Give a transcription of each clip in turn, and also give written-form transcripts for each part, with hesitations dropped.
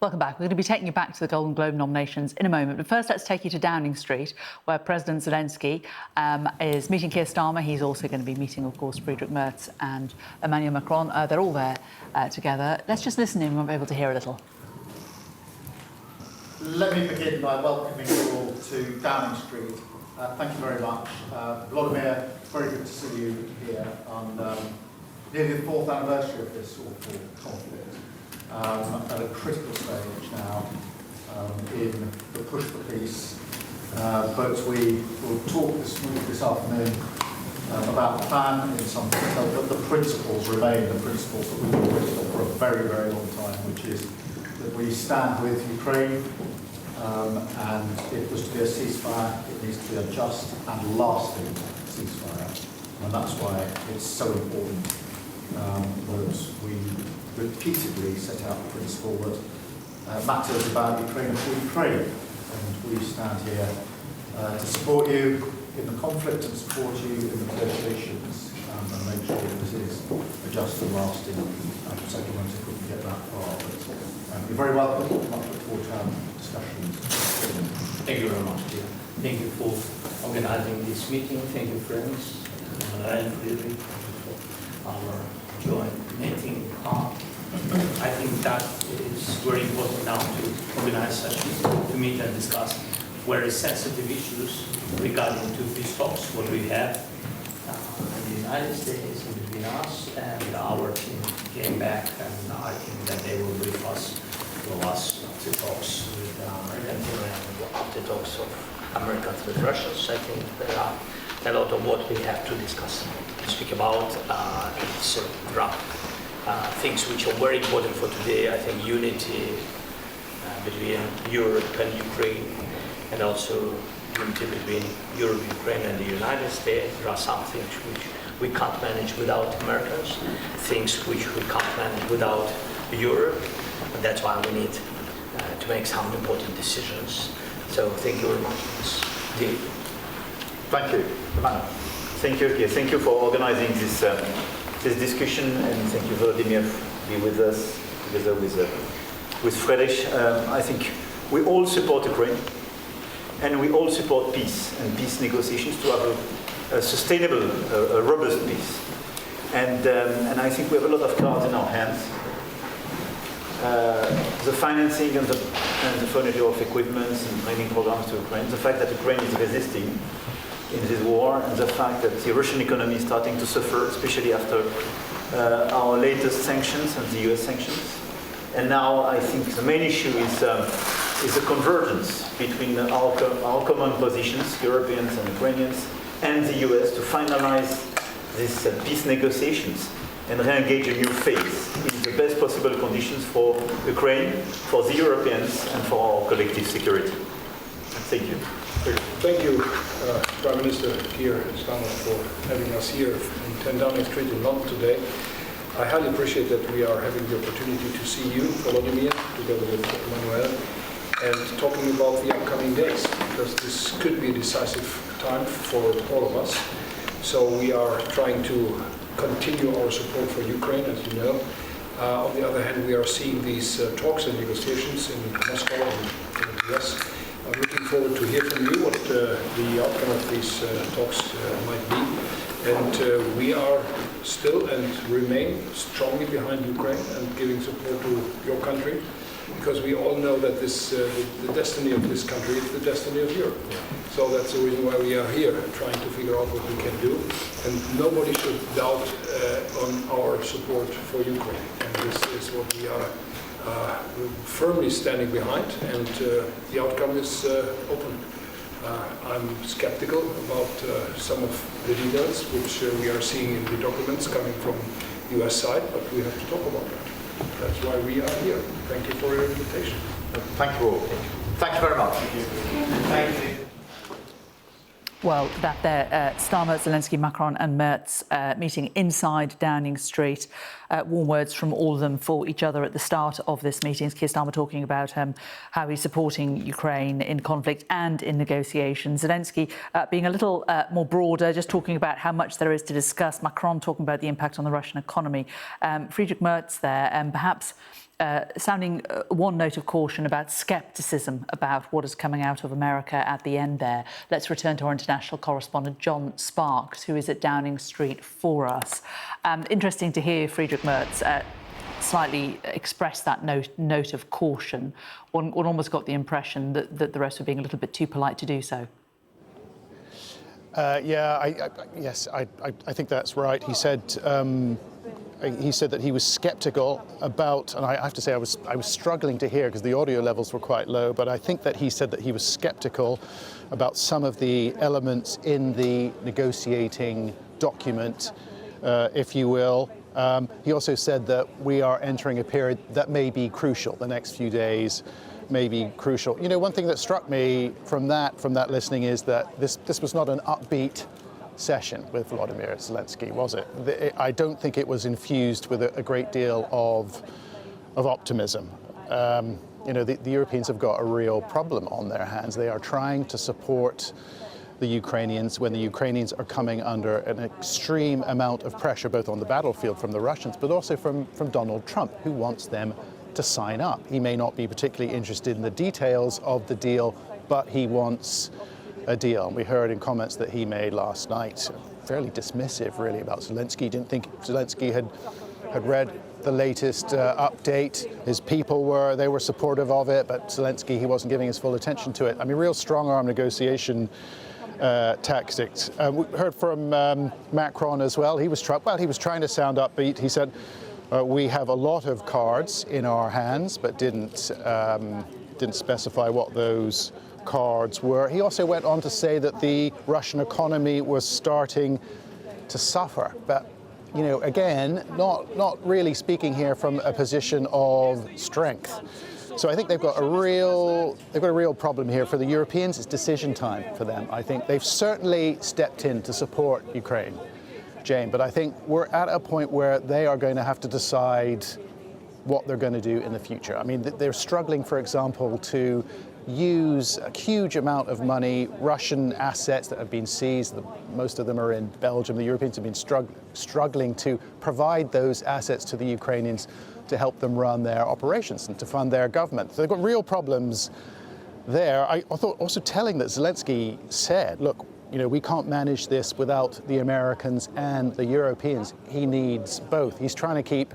Welcome back. We're going to be taking you back to the Golden Globe nominations in a moment. But first, let's take you to Downing Street, where President Zelenskyy is meeting Keir Starmer. He's also going to be meeting, of course, Friedrich Merz and Emmanuel Macron. They're all there together. Let's just listen in. We'll be able to hear a little. Let me begin by welcoming you all to Downing Street. Thank you very much. Volodymyr, very good to see you here on nearly the 4th anniversary of this awful conflict. At a critical stage now in the push for peace. But we will talk this afternoon about the plan in some detail, but the principles remain the principles that we've been working on for a very, very long time, which is that we stand with Ukraine, and if there's to be a ceasefire, it needs to be a just and lasting ceasefire. And that's why it's so important that we repeatedly set out the principle that matters about Ukraine for Ukraine. And we stand here to support you in the conflict and support you in the negotiations and make sure that this is a just and lasting settlement if we can get that far. But you're very welcome. I look forward to having discussions. Thank you very much, dear. Thank you for organizing this meeting. Thank you, friends, and Friedrich, for our joint meeting. I think that is very important now to organize sessions, to meet and discuss very sensitive issues regarding to peace talks, what we have in the United States and between us, and our team came back, and I think that they will brief us the talks with Americans and the talks of Americans with Russians. I think there are a lot of what we have to discuss, to speak about. It's things which are very important for today. I think unity between Europe and Ukraine, and also unity between Europe, Ukraine, and the United States. There are some things which we can't manage without Americans, things which we can't manage without Europe, and that's why we need to make some important decisions. So thank you very much. Thank you, Emmanuel. Thank you, Keir. Thank you for organizing this discussion, and thank you, Volodymyr, for being with us together with Friedrich. I think we all support Ukraine, and we all support peace and peace negotiations to have a sustainable, a robust peace. And I think we have a lot of cards in our hands. The financing and the furniture of equipment and training programs to Ukraine, the fact that Ukraine is resisting in this war, and the fact that the Russian economy is starting to suffer, especially after our latest sanctions and the US sanctions. And now I think the main issue is a convergence between our common positions, Europeans and Ukrainians, and the US to finalize these peace negotiations and re-engage a new phase in the best possible conditions for Ukraine, for the Europeans, and for our collective security. Thank you. Thank you, Prime Minister Keir Starmer, for having us here in 10 Downing Street in London today. I highly appreciate that we are having the opportunity to see you, Volodymyr, together with Emmanuel, and talking about the upcoming days, because this could be a decisive time for all of us. So we are trying to continue our support for Ukraine, as you know. On the other hand, we are seeing these talks and negotiations in Moscow and in the US. I'm looking forward to hear from you what the outcome of these talks might be. And we are still and remain strongly behind Ukraine and giving support to your country, because we all know that this the destiny of this country is the destiny of Europe. Yeah. So that's the reason why we are here, trying to figure out what we can do. And nobody should doubt on our support for Ukraine. And this is what we are firmly standing behind, and the outcome is open. I'm skeptical about some of the details which we are seeing in the documents coming from the US side, but we have to talk about that. That's why we are here. Thank you for your invitation. Thank you all. Thank you very much. Thank you. Well, that there, Starmer, Zelenskyy, Macron and Merz meeting inside Downing Street. Warm words from all of them for each other at the start of this meeting. Keir Starmer talking about how he's supporting Ukraine in conflict and in negotiations. Zelenskyy being a little more broader, just talking about how much there is to discuss. Macron talking about the impact on the Russian economy. Friedrich Merz there, perhaps sounding one note of caution about scepticism about what is coming out of America at the end there. Let's return to our international correspondent, John Sparks, who is at Downing Street for us. Interesting to hear Friedrich Merz slightly express that note of caution. One almost got the impression that the rest were being a little bit too polite to do so. Yes, I think that's right. He said that he was sceptical about, and I have to say I was struggling to hear because the audio levels were quite low, but I think that he said that he was sceptical about some of the elements in the negotiating document, if you will. He also said that we are entering a period that may be crucial. The next few days may be crucial. You know, one thing that struck me from that listening is that this was not an upbeat session with Volodymyr Zelenskyy, was it? I don't think it was infused with a great deal of optimism. You know, the Europeans have got a real problem on their hands. They are trying to support the Ukrainians when the Ukrainians are coming under an extreme amount of pressure, both on the battlefield from the Russians, but also from Donald Trump, who wants them to sign up. He may not be particularly interested in the details of the deal, but he wants a deal. We heard in comments that he made last night, fairly dismissive really about Zelenskyy. Didn't think Zelenskyy had read the latest update. His people were supportive of it, but Zelenskyy, he wasn't giving his full attention to it. I mean, real strong-arm negotiation tactics. We heard from Macron as well. He was trying to sound upbeat. He said, we have a lot of cards in our hands, but didn't specify what those cards were. He also went on to say that the Russian economy was starting to suffer, but you know, again, not really speaking here from a position of strength. So I think they've got a real problem here. For the Europeans, it's decision time for them. I think they've certainly stepped in to support Ukraine, Jane, but I think we're at a point where they are going to have to decide what they're going to do in the future. I mean, they're struggling, for example, to use a huge amount of money, Russian assets that have been seized. Most of them are in Belgium. The Europeans have been struggling to provide those assets to the Ukrainians to help them run their operations and to fund their government. So they've got real problems there. I thought also telling that Zelenskyy said, look, you know, we can't manage this without the Americans and the Europeans. He needs both. He's trying to keep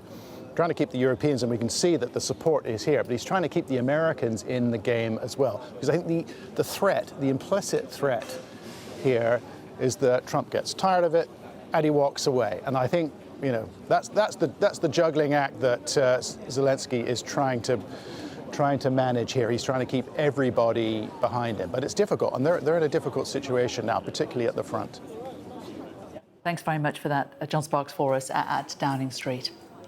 the Europeans, and we can see that the support is here, but he's trying to keep the Americans in the game as well. Because I think the threat, the implicit threat here is that Trump gets tired of it and he walks away. And I think, you know, that's the juggling act that Zelenskyy is trying to manage here. He's trying to keep everybody behind him, but it's difficult, and they're in a difficult situation now, particularly at the front. Thanks very much for that, John Sparks, for us at Downing Street.